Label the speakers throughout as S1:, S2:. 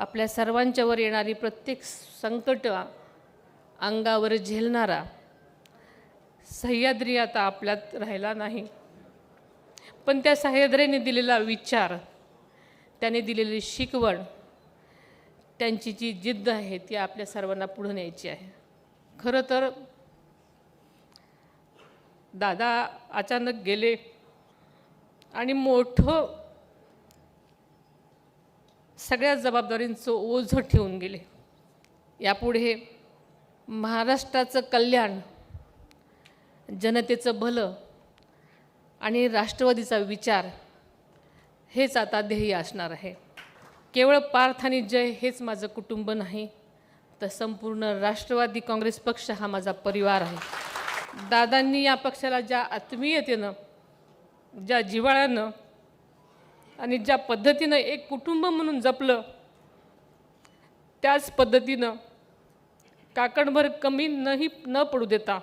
S1: आपल्या सर्वांच्यावर येणारी प्रत्येक संकट अंगावर झेलणारा सह्याद्री आता आपल्यात राहिला नाही, पण त्या सह्याद्रीने दिलेला विचार, त्याने दिलेली शिकवण, त्यांची जी जिद्द आहे ती आपल्या सर्वांना पुढे न्यायची आहे. खरं तर दादा अचानक गेले आणि मोठं सगळ्या जबाबदारींचं ओझं ठेवून गेले. यापुढे महाराष्ट्राचं कल्याण, जनतेचं भलं आणि राष्ट्रवादीचा विचार हेच आता ध्येय असणार आहे. केवळ पार्थ आणि जय हेच माझं कुटुंब नाही, तर संपूर्ण राष्ट्रवादी काँग्रेस पक्ष हा माझा परिवार आहे. दादांनी या पक्षाला ज्या आत्मीयतेनं, ज्या जिव्हाळ्यानं आणि ज्या पद्धतीनं एक कुटुंब म्हणून जपलं, त्याच पद्धतीनं काकणभर कमी न पडू देता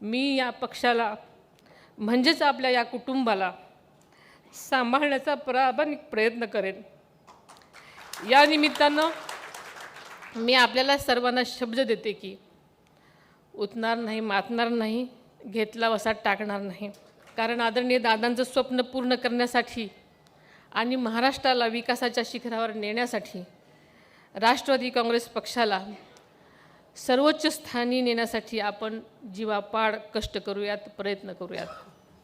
S1: मी या पक्षाला म्हणजेच आपल्या या कुटुंबाला सांभाळण्याचा प्रामाणिक प्रयत्न करेन. या निमित्तानं मी आपल्याला सर्वांना शब्द देते की उतणार नाही, मातणार नाही, घेतला वसा टाकणार नाही. कारण आदरणीय दादांचं स्वप्न पूर्ण करण्यासाठी आणि महाराष्ट्राला विकासाच्या शिखरावर नेण्यासाठी राष्ट्रवादी काँग्रेस पक्षाला सर्वोच्च स्थानी नेण्यासाठी आपण जीवापाड कष्ट करूयात, प्रयत्न करूयात.